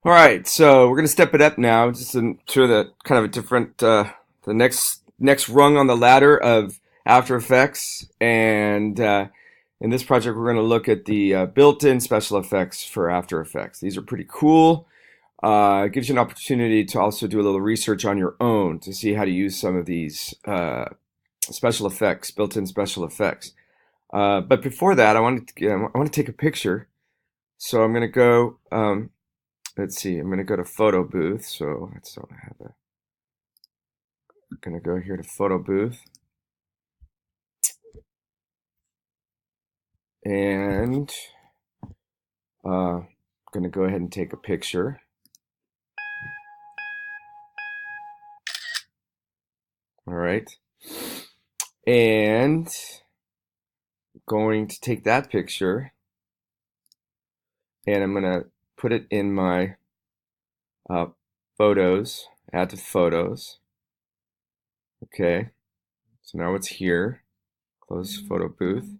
All right, so we're gonna step it up now, just to the kind of a different, the next rung on the ladder of After Effects, and in this project we're gonna look at the built-in special effects for After Effects. These are pretty cool. It gives you an opportunity to also do a little research on your own to see how to use some of these special effects, built-in special effects. But before that, I want to take a picture, so I'm gonna go. Let's see, I'm going to go to photo booth. So let's don't have a, I'm going to go here to photo booth and I'm going to go ahead and take a picture. All right. And going to take that picture and I'm going to put it in my photos, add to photos. Okay. So now it's here. Close photo booth.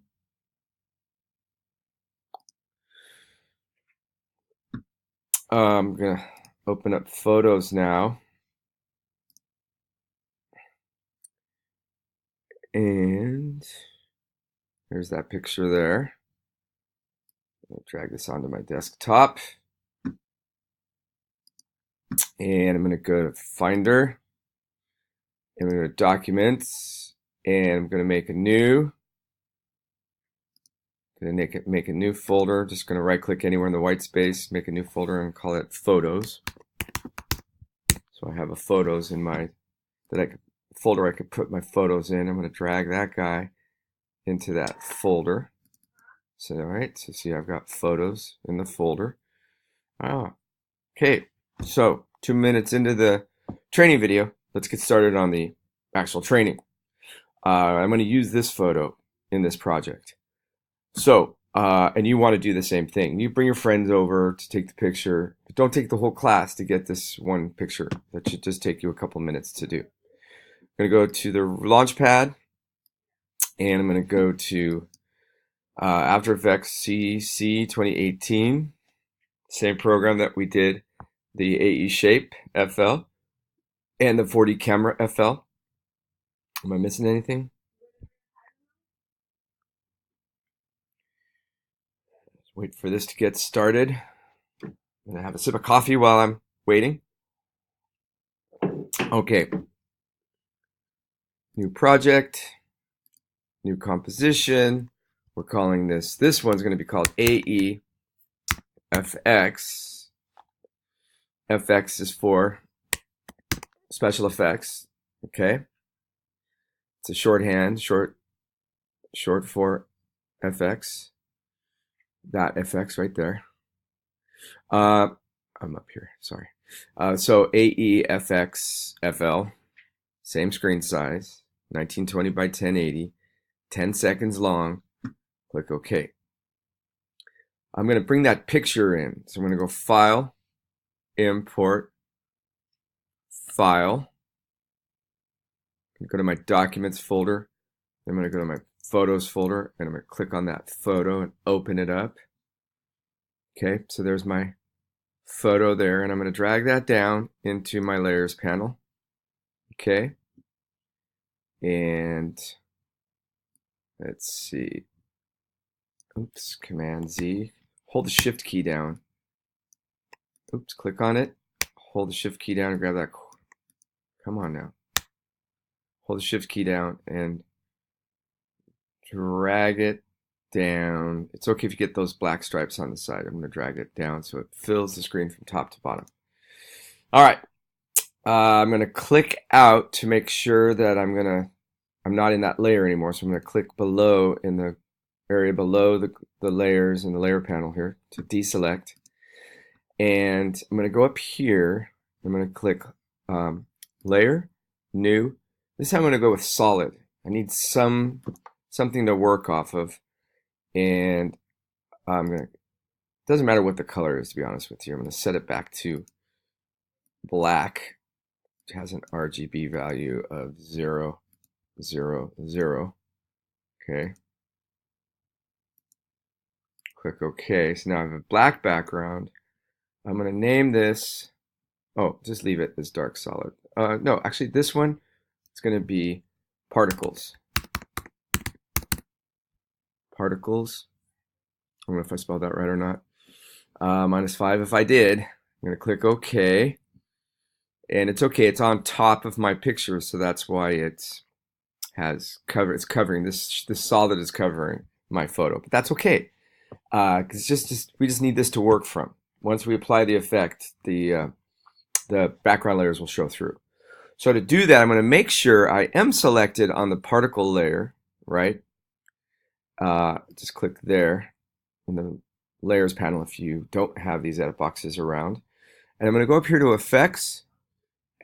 I'm going to open up photos now. And there's that picture there. I'll drag this onto my desktop. And I'm going to go to Finder. And I'm going to go to Documents. And I'm going to make a new. I'm going to make a new folder. Just going to right click anywhere in the white space, make a new folder and call it Photos. So I have a photos in my folder I could put my photos in. I'm going to drag that guy into that folder. So all right, so see I've got photos in the folder. Okay, so 2 minutes into the training video, let's get started on the actual training. I'm going to use this photo in this project. So, and you want to do the same thing. You bring your friends over to take the picture, but don't take the whole class to get this one picture. That should just take you a couple minutes to do. I'm going to go to the Launchpad, and I'm going to go to After Effects CC 2018, same program that we did the AeFxFL and the 4D Camera FL. Am I missing anything? Let's wait for this to get started. I'm going to have a sip of coffee while I'm waiting. Okay. New project, new composition. We're calling this one's going to be called AeFx. FX is for special effects. Okay. It's a shorthand, short for FX. That FX right there. I'm up here, sorry. So AeFxFL, same screen size, 1920 by 1080, 10 seconds long. Click OK. I'm going to bring that picture in. So I'm going to go File, Import, File. Go to my Documents folder. I'm going to go to my Photos folder, and I'm going to click on that photo and open it up. Okay, so there's my photo there, and I'm going to drag that down into my Layers panel. Okay, and let's see. Oops, Command Z. Hold the Shift key down. Oops, click on it. Hold the Shift key down and grab that. Come on now. Hold the Shift key down and drag it down. It's okay if you get those black stripes on the side. I'm going to drag it down so it fills the screen from top to bottom. All right. I'm going to click out to make sure that I'm not in that layer anymore. So I'm going to click below in the area below the layers in the layer panel here to deselect. And I'm going to go up here. I'm going to click Layer, New. This time I'm going to go with Solid. I need something to work off of. And it doesn't matter what the color is, to be honest with you. I'm going to set it back to black. It has an RGB value of 0, 0, 0. Okay. Click OK. So now I have a black background. I'm going to name this, oh, just leave it as dark solid. No, actually this one is going to be particles. Particles. I don't know if I spelled that right or not. -5 if I did. I'm going to click OK. And it's okay, it's on top of my picture, so that's why it's covering this solid is covering my photo. But that's okay. Because we just need this to work from. Once we apply the effect, the background layers will show through. So to do that, I'm going to make sure I am selected on the particle layer, right? Just click there in the layers panel if you don't have these edit boxes around. And I'm going to go up here to effects,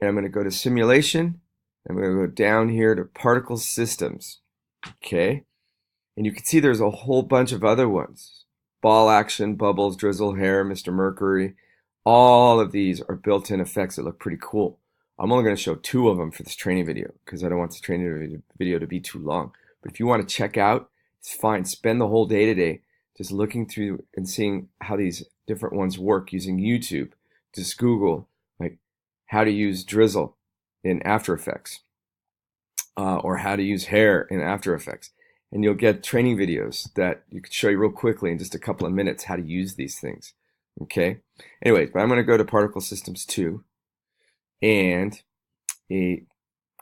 and I'm going to go to simulation. I'm going to go down here to particle systems. Okay. And you can see there's a whole bunch of other ones. Ball action, bubbles, drizzle, hair, Mr. Mercury. All of these are built-in effects that look pretty cool. I'm only going to show 2 of them for this training video because I don't want this training video to be too long. But if you want to check out, it's fine. Spend the whole day today just looking through and seeing how these different ones work using YouTube. Just Google like how to use drizzle in After Effects or how to use hair in After Effects. And you'll get training videos that you could show you real quickly in just a couple of minutes how to use these things. Okay. Anyways, but I'm going to go to Particle Systems 2, and it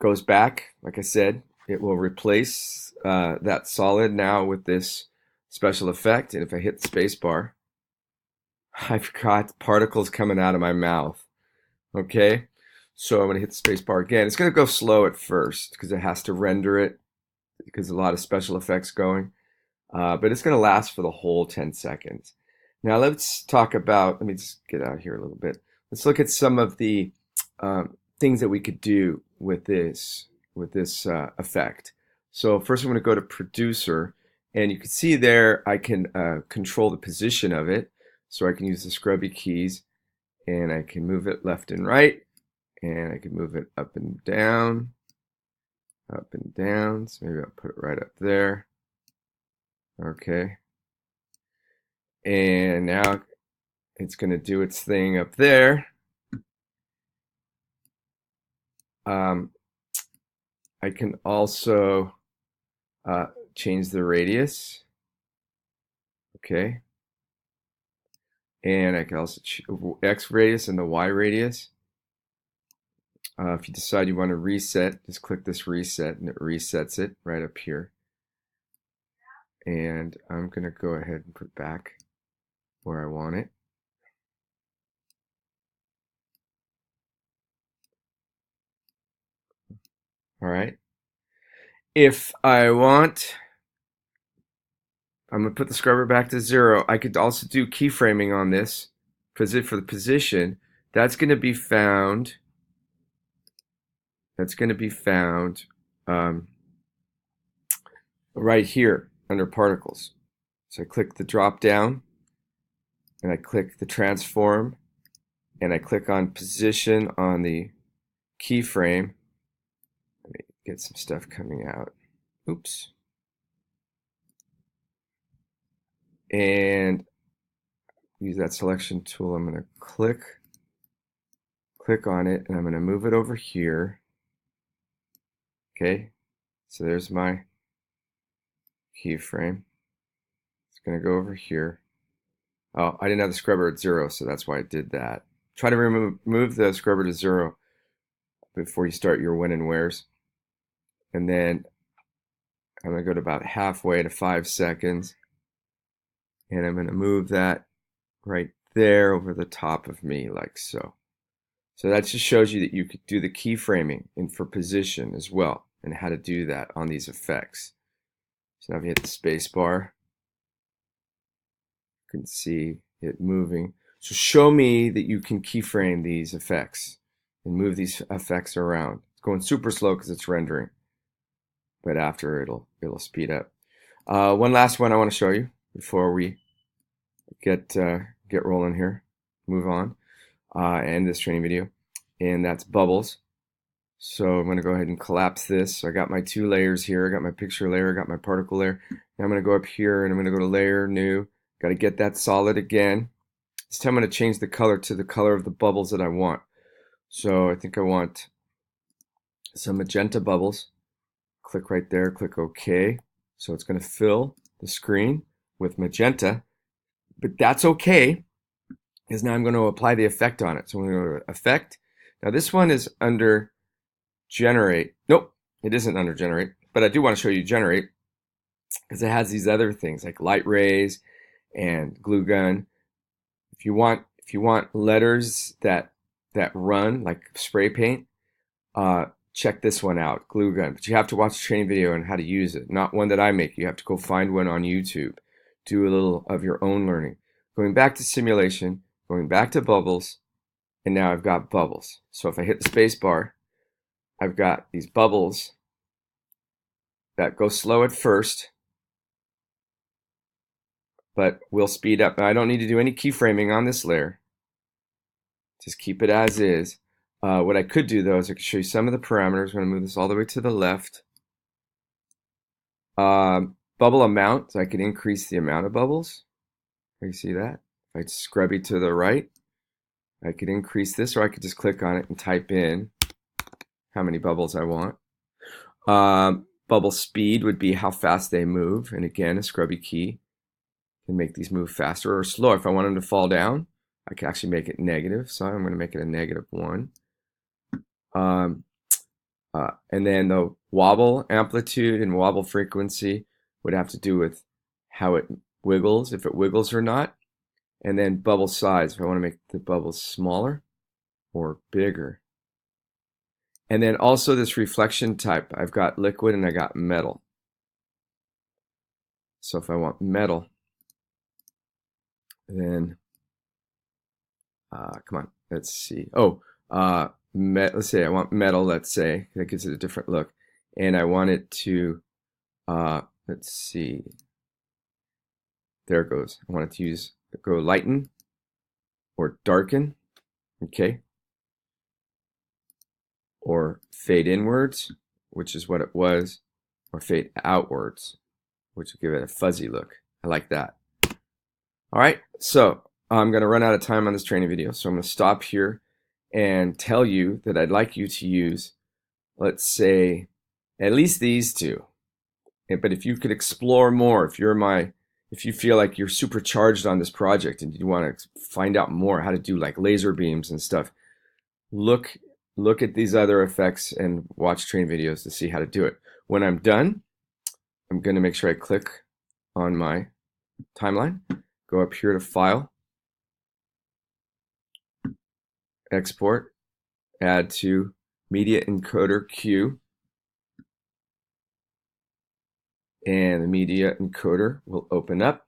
goes back. Like I said, it will replace that solid now with this special effect. And if I hit the space bar, I've got particles coming out of my mouth. Okay. So I'm going to hit the space bar again. It's going to go slow at first because it has to render it, because a lot of special effects going, but it's going to last for the whole 10 seconds. Now let's talk about, let me just get out here a little bit. Let's look at some of the things that we could do with this effect. So first I'm going to go to producer, and you can see there I can control the position of it. So I can use the scrubby keys, and I can move it left and right, and I can move it up and down. Up and down, so maybe I'll put it right up there. Okay. And now it's going to do its thing up there. I can also change the radius. Okay. And I can also X radius and the Y radius. If you decide you want to reset, just click this reset, and it resets it right up here. And I'm going to go ahead and put it back where I want it. All right. If I want, I'm going to put the scrubber back to 0. I could also do keyframing on this for the position. That's going to be found. That's going to be found right here under particles. So I click the drop down, and I click the transform, and I click on position on the keyframe. Let me get some stuff coming out. Oops. And use that selection tool. I'm going to click on it, and I'm going to move it over here. Okay, so there's my keyframe. It's going to go over here. Oh, I didn't have the scrubber at 0, so that's why I did that. Try to remove the scrubber to 0 before you start your when and wheres. And then I'm going to go to about halfway to 5 seconds. And I'm going to move that right there over the top of me like so. So that just shows you that you could do the keyframing and for position as well, and how to do that on these effects. So now if you hit the space bar, you can see it moving. So show me that you can keyframe these effects and move these effects around. It's going super slow because it's rendering, but after it'll speed up. One last one I want to show you before we get rolling here, move on, end this training video, and that's bubbles. So I'm going to go ahead and collapse this. So I got my 2 layers here. I got my picture layer, I got my particle layer. Now I'm going to go up here, and I'm going to go to layer, new. Got to get that solid again. This time I'm going to change the color to the color of the bubbles that I want. So I think I want some magenta bubbles. Click right there, click OK. So it's going to fill the screen with magenta, but that's okay, because now I'm going to apply the effect on it. So I'm going to go to Effect. Now this one is under Generate. Nope, it isn't under Generate, but I do want to show you Generate, because it has these other things like light rays and glue gun. If you want letters that run like spray paint, check this one out, glue gun. But you have to watch a training video on how to use it, not one that I make. You have to go find one on YouTube. Do a little of your own learning. Going back to simulation, going back to bubbles, and now I've got bubbles. So if I hit the space bar, I've got these bubbles that go slow at first, but will speed up. Now I don't need to do any keyframing on this layer. Just keep it as is. What I could do though is I could show you some of the parameters. I'm going to move this all the way to the left. Bubble amount, so I can increase the amount of bubbles. You see that? If I scrubby to the right, I could increase this, or I could just click on it and type in how many bubbles I want. Bubble speed would be how fast they move, and again, a scrubby key can make these move faster or slower. If I want them to fall down, I can actually make it negative, so I'm going to make it a -1. And then the wobble amplitude and wobble frequency would have to do with how it wiggles, if it wiggles or not. And then bubble size, if I want to make the bubbles smaller or bigger. And then also this reflection type, I've got liquid and I got metal. So if I want metal, then come on, let's see. Oh, let's say I want metal, let's say. That gives it a different look. And I want it to, let's see. There it goes. I want it to go lighten or darken, okay? Or fade inwards, which is what it was, or fade outwards, which will give it a fuzzy look. I like that. All right, so I'm going to run out of time on this training video, so I'm going to stop here and tell you that I'd like you to use, let's say, at least these two. But if you could explore more, if you feel like you're supercharged on this project and you want to find out more how to do like laser beams and stuff, look at these other effects and watch training videos to see how to do it. When I'm done, I'm going to make sure I click on my timeline, go up here to File, Export, Add to Media Encoder Q, and the media encoder will open up.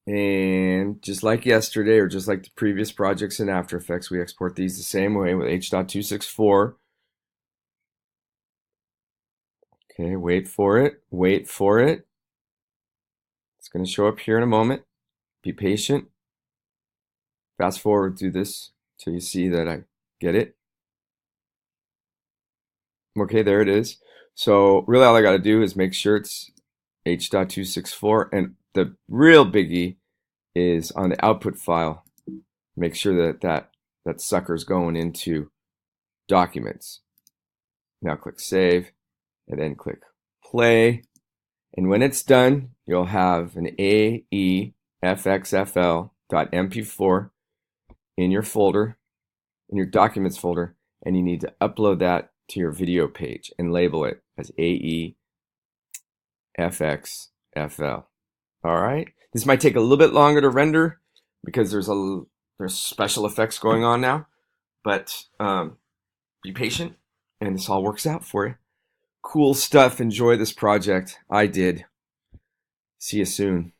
And just like yesterday, or just like the previous projects in After Effects, we export these the same way with H.264. Okay, wait for it, wait for it. It's going to show up here in a moment. Be patient. Fast forward through this till you see that I get it. Okay, there it is. So really all I got to do is make sure it's H.264, and the real biggie is on the output file, make sure that sucker's going into Documents. Now click Save, and then click Play. And when it's done, you'll have an AeFxFL.mp4 in your folder, in your Documents folder, and you need to upload that to your video page and label it as AeFxFL. All right. This might take a little bit longer to render because there's special effects going on now, but be patient and this all works out for you. Cool stuff. Enjoy this project. I did. See you soon.